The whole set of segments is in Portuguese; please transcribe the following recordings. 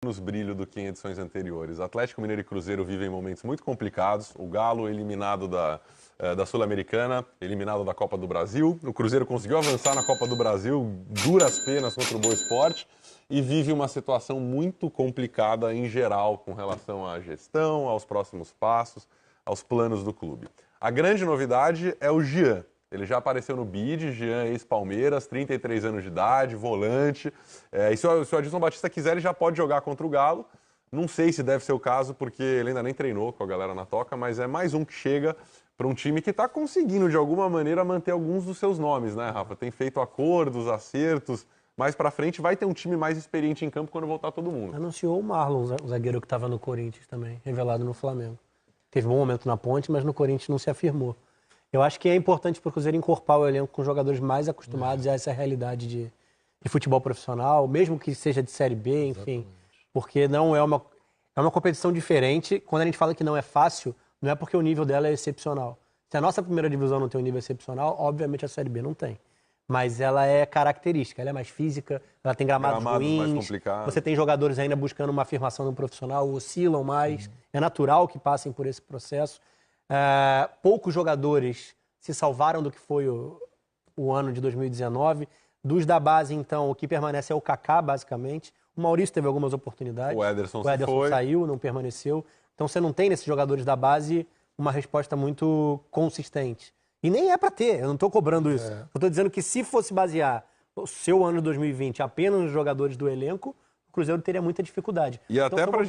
menos brilho do que em edições anteriores. Atlético Mineiro e Cruzeiro vivem momentos muito complicados. O Galo eliminado da Sul-Americana, eliminado da Copa do Brasil. O Cruzeiro conseguiu avançar na Copa do Brasil, duras penas contra o Boa Esporte, e vive uma situação muito complicada em geral com relação à gestão, aos próximos passos, aos planos do clube. A grande novidade é o Jean. Ele já apareceu no bid, Jean ex-Palmeiras, 33 anos de idade, volante. E se o Adilson Batista quiser, ele já pode jogar contra o Galo. Não sei se deve ser o caso, porque ele ainda nem treinou com a galera na toca, mas é mais um que chega para um time que está conseguindo, de alguma maneira, manter alguns dos seus nomes, né, Rafa? Tem feito acordos, acertos. Mais para frente vai ter um time mais experiente em campo quando voltar todo mundo. Anunciou o Marlon, o zagueiro que estava no Corinthians também, revelado no Flamengo. Teve um bom momento na Ponte, mas no Corinthians não se afirmou. Eu acho que é importante para o Cruzeiro encorpar o elenco com jogadores mais acostumados a essa realidade de futebol profissional, mesmo que seja de Série B, enfim. Porque não é uma competição diferente. Quando a gente fala que não é fácil, não é porque o nível dela é excepcional. Se a nossa primeira divisão não tem um nível excepcional, obviamente a Série B não tem. Mas ela é característica, ela é mais física, ela tem gramados ruins, mais complicados. Você tem jogadores ainda buscando uma afirmação no profissional, oscilam mais, é natural que passem por esse processo. Poucos jogadores se salvaram do que foi o ano de 2019. Dos da base, então, o que permanece é o Kaká, basicamente. O Maurício teve algumas oportunidades. O Ederson saiu, não permaneceu. Então você não tem nesses jogadores da base uma resposta muito consistente. E nem é para ter, eu não estou cobrando isso. Eu estou dizendo que se fosse basear o seu ano de 2020 apenas nos jogadores do elenco, o Cruzeiro teria muita dificuldade. E até para a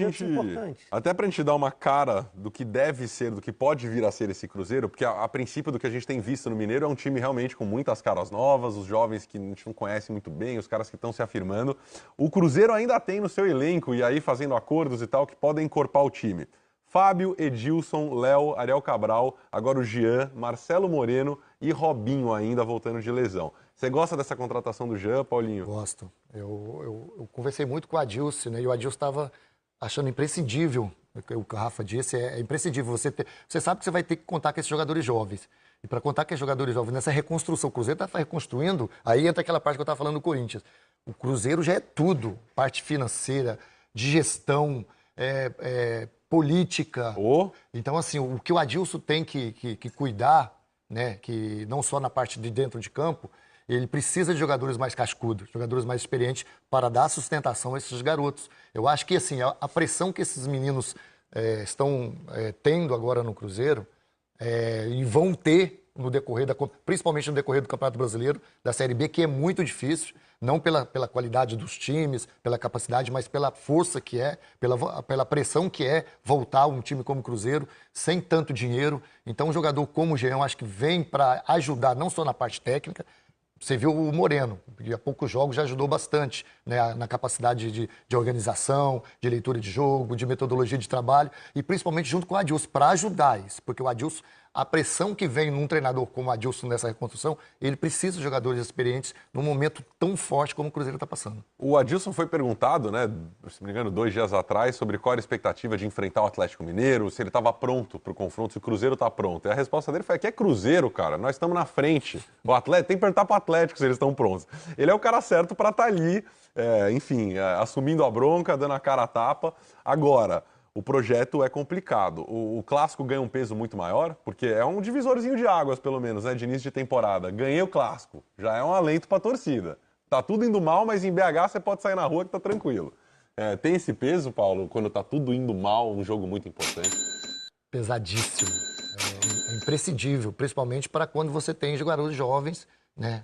gente dar uma cara do que deve ser, do que pode vir a ser esse Cruzeiro, porque a princípio do que a gente tem visto no Mineiro é um time realmente com muitas caras novas, os jovens que a gente não conhece muito bem, os caras que estão se afirmando. O Cruzeiro ainda tem no seu elenco, e aí fazendo acordos e tal, que podem encorpar o time. Fábio, Edilson, Léo, Ariel Cabral, agora o Jean, Marcelo Moreno e Robinho ainda voltando de lesão. Você gosta dessa contratação do Jean, Paulinho? Gosto. Eu conversei muito com o Adilson, né? E o Adilson estava achando imprescindível, o que o Rafa disse, é imprescindível. Você sabe que você vai ter que contar com esses jogadores jovens. E para contar com esses jogadores jovens, nessa reconstrução, o Cruzeiro está reconstruindo, aí entra aquela parte que eu estava falando do Corinthians. O Cruzeiro já é tudo, parte financeira, de gestão, política. Então, assim, o que o Adilson tem que cuidar, né, que não só na parte de dentro de campo, ele precisa de jogadores mais cascudos, jogadores mais experientes para dar sustentação a esses garotos. Eu acho que, assim, a pressão que esses meninos estão tendo agora no Cruzeiro e vão ter no decorrer principalmente no decorrer do Campeonato Brasileiro, da Série B, que é muito difícil, não pela qualidade dos times, pela capacidade, mas pela força que é, pela pressão que é voltar um time como o Cruzeiro, sem tanto dinheiro. Então, um jogador como o Jean, eu acho que vem para ajudar não só na parte técnica. Você viu o Moreno, que há poucos jogos já ajudou bastante, né, na capacidade de organização, de leitura de jogo, de metodologia de trabalho, e principalmente junto com o Adilson, para ajudar isso, porque o Adilson, a pressão que vem num treinador como o Adilson nessa reconstrução, ele precisa de jogadores experientes num momento tão forte como o Cruzeiro está passando. O Adilson foi perguntado, né, se não me engano, 2 dias atrás, sobre qual era a expectativa de enfrentar o Atlético Mineiro, se ele estava pronto para o confronto, se o Cruzeiro está pronto. E a resposta dele foi que é Cruzeiro, cara, nós estamos na frente. O Atlético tem que perguntar para o Atlético se eles estão prontos. Ele é o cara certo para estar ali, assumindo a bronca, dando a cara a tapa. Agora, o projeto é complicado. O Clássico ganha um peso muito maior, porque é um divisorzinho de águas, pelo menos, né, de início de temporada. Ganhei o Clássico, já é um alento para a torcida. Tá tudo indo mal, mas em BH você pode sair na rua que tá tranquilo. Tem esse peso, Paulo, quando tá tudo indo mal, um jogo muito importante? Pesadíssimo. É imprescindível, principalmente para quando você tem jogadores jovens, né?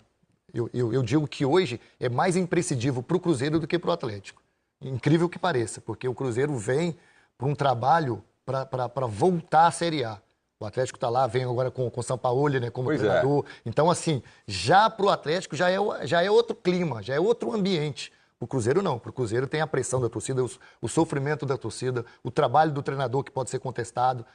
Eu digo que hoje é mais imprescindível para o Cruzeiro do que para o Atlético. Incrível que pareça, porque o Cruzeiro vem para um trabalho para voltar à Série A. O Atlético está lá, vem agora com o Sampaoli, né, como treinador. Então, assim, já para o Atlético já é outro clima, já é outro ambiente. O Cruzeiro não. O Cruzeiro tem a pressão da torcida, o sofrimento da torcida, o trabalho do treinador que pode ser contestado.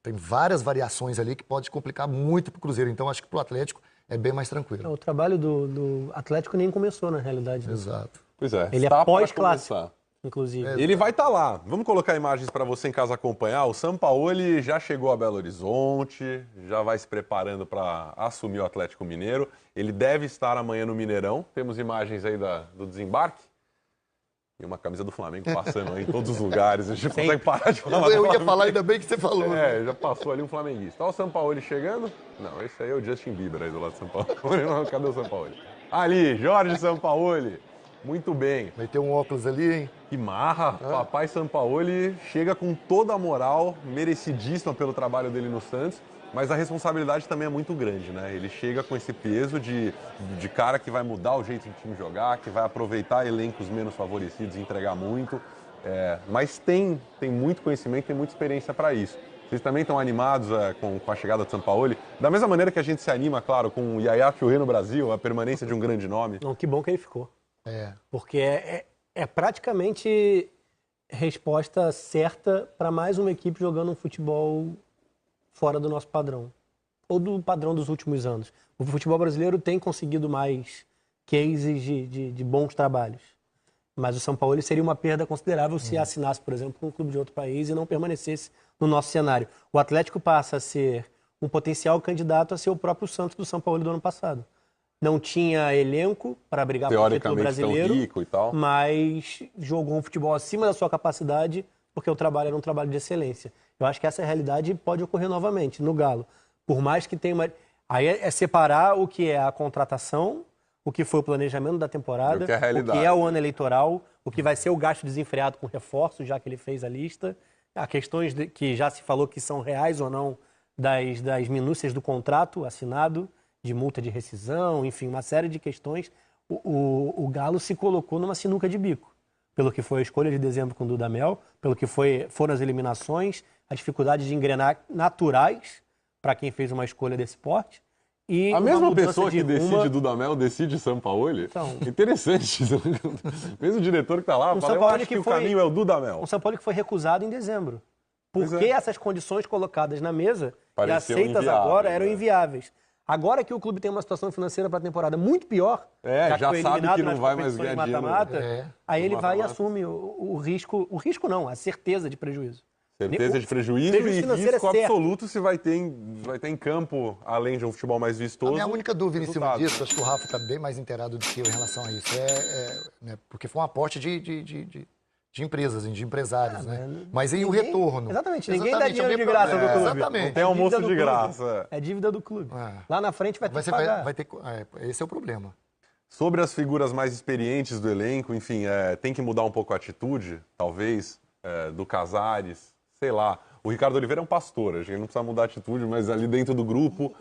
Tem várias variações ali que pode complicar muito para o Cruzeiro. Então, acho que para o Atlético é bem mais tranquilo. O trabalho do Atlético nem começou, na realidade. Né? Exato. Pois é. Ele é pós-clássico, inclusive. Ele vai estar lá. Vamos colocar imagens para você em casa acompanhar. O Sampaoli já chegou a Belo Horizonte, já vai se preparando para assumir o Atlético Mineiro. Ele deve estar amanhã no Mineirão. Temos imagens aí do desembarque. E uma camisa do Flamengo passando aí em todos os lugares. A gente não consegue parar de falar. Eu ia falar, ainda bem que você falou. É, já passou ali um flamenguista. Olha o Sampaoli chegando. Não, esse aí é o Justin Bieber aí do lado do Sampaoli. Não, cadê o Sampaoli? Ali, Jorge Sampaoli. Muito bem. Vai ter um óculos ali, hein? Que marra. Papai Sampaoli chega com toda a moral, merecidíssima pelo trabalho dele no Santos. Mas a responsabilidade também é muito grande, né? Ele chega com esse peso de cara que vai mudar o jeito do time jogar, que vai aproveitar elencos menos favorecidos e entregar muito. Mas tem muito conhecimento, tem muita experiência para isso. Vocês também estão animados com a chegada de Sampaoli? Da mesma maneira que a gente se anima, claro, com o Yaya Touré no Brasil, a permanência de um grande nome. Não, que bom que ele ficou. Porque é praticamente resposta certa para mais uma equipe jogando um futebol fora do nosso padrão, ou do padrão dos últimos anos. O futebol brasileiro tem conseguido mais cases de bons trabalhos, mas o Sampaoli seria uma perda considerável se assinasse, por exemplo, com um clube de outro país e não permanecesse no nosso cenário. O Atlético passa a ser um potencial candidato a ser o próprio Santos do Sampaoli do ano passado. Não tinha elenco para brigar pelo título brasileiro, rico e tal, mas jogou um futebol acima da sua capacidade, porque o trabalho era um trabalho de excelência. Eu acho que essa realidade pode ocorrer novamente no Galo. Por mais que tenha uma... Aí é separar o que é a contratação, o que foi o planejamento da temporada, o que é o ano eleitoral, o que vai ser o gasto desenfreado com reforços, já que ele fez a lista. Há questões que já se falou que são reais ou não das minúcias do contrato assinado, de multa de rescisão, enfim, uma série de questões. O Galo se colocou numa sinuca de bico. Pelo que foi a escolha de dezembro com o Dudamel, pelo que foram as eliminações, a dificuldade de engrenar naturais para quem fez uma escolha desse porte. E a mesma pessoa que decide Dudamel decide Sampaoli? Então, interessante. Mesmo o diretor que está lá, fala, eu acho que o caminho é o Dudamel. Um Sampaoli que foi recusado em dezembro. Porque essas condições colocadas na mesa e aceitas agora eram inviáveis. Agora que o clube tem uma situação financeira para a temporada muito pior, já sabe que não vai mais ganhar dinheiro. Aí ele vai e assume o risco não, a certeza de prejuízo. Certeza de prejuízo e risco absoluto se vai ter em campo, além de um futebol mais vistoso. A minha única dúvida em cima disso, acho que o Rafa está bem mais inteirado do que eu em relação a isso, né, porque foi um aporte de empresas, de empresários, né? Mas e o retorno? Exatamente, ninguém dá dinheiro de graça do clube. Exatamente. Não tem almoço de graça. É dívida do clube. Lá na frente vai ter que pagar. Esse é o problema. Sobre as figuras mais experientes do elenco, enfim, tem que mudar um pouco a atitude, talvez, do Casares, sei lá. O Ricardo Oliveira é um pastor, a gente não precisa mudar a atitude, mas ali dentro do grupo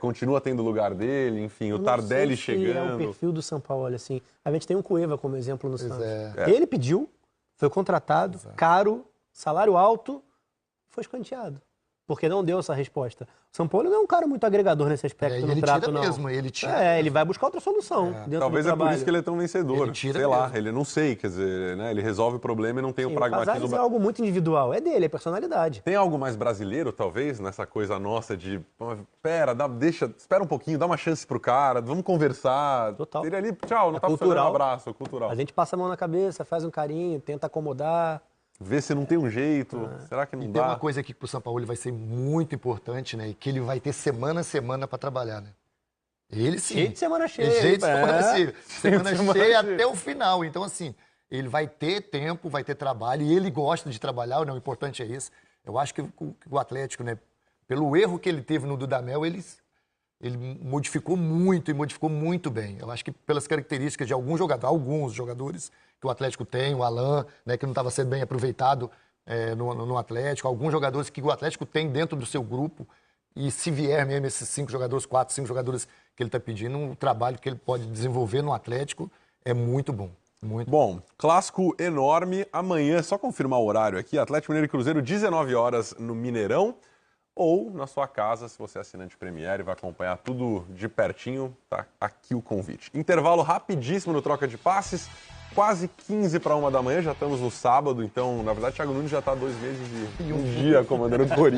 continua tendo lugar dele, enfim, o Tardelli chegando. É o perfil do Sampaoli, assim. A gente tem um Cueva como exemplo no Santos. Ele pediu, foi contratado, caro, salário alto, foi escanteado. Porque não deu essa resposta. O Sampaoli não é um cara muito agregador nesse aspecto no trato, não. Ele tira. Ele vai buscar outra solução dentro Talvez do trabalho. Por isso que ele é tão vencedor. Sei lá, ele não sei, quer dizer, né? Ele resolve o problema e não tem o pragmatismo. O Casares é algo muito individual, é dele, é personalidade. Tem algo mais brasileiro, talvez, nessa coisa nossa de, espera um pouquinho, dá uma chance pro cara, vamos conversar. Total. Ele ali, tchau, não tá precisando de um abraço, cultural. A gente passa a mão na cabeça, faz um carinho, tenta acomodar. Vê se não tem um jeito, será que não dá? Tem uma coisa aqui que pro Sampaoli vai ser muito importante, né? E que ele vai ter semana a semana para trabalhar, né? Ele sim. Cheio de semana cheia. Cheio de semana cheia. Semana cheia até o final. Então, assim, ele vai ter tempo, vai ter trabalho, e ele gosta de trabalhar, não, o importante é isso. Eu acho que o Atlético, né? Pelo erro que ele teve no Dudamel, ele modificou muito e modificou muito bem. Eu acho que pelas características de alguns jogadores que o Atlético tem, o Alan, né, que não estava sendo bem aproveitado no Atlético, alguns jogadores que o Atlético tem dentro do seu grupo, e se vier mesmo esses 5 jogadores, 4, 5 jogadores que ele está pedindo, o trabalho que ele pode desenvolver no Atlético é muito bom. Muito bom. Clássico enorme. Amanhã, só confirmar o horário aqui, Atlético Mineiro e Cruzeiro, 19 horas no Mineirão. Ou na sua casa, se você é assinante Premiere e vai acompanhar tudo de pertinho, tá aqui o convite. Intervalo rapidíssimo no Troca de Passes, quase 15 para 1 da manhã, já estamos no sábado, então, na verdade, Thiago Nunes já está 2 meses e um dia comandando o Corinthians.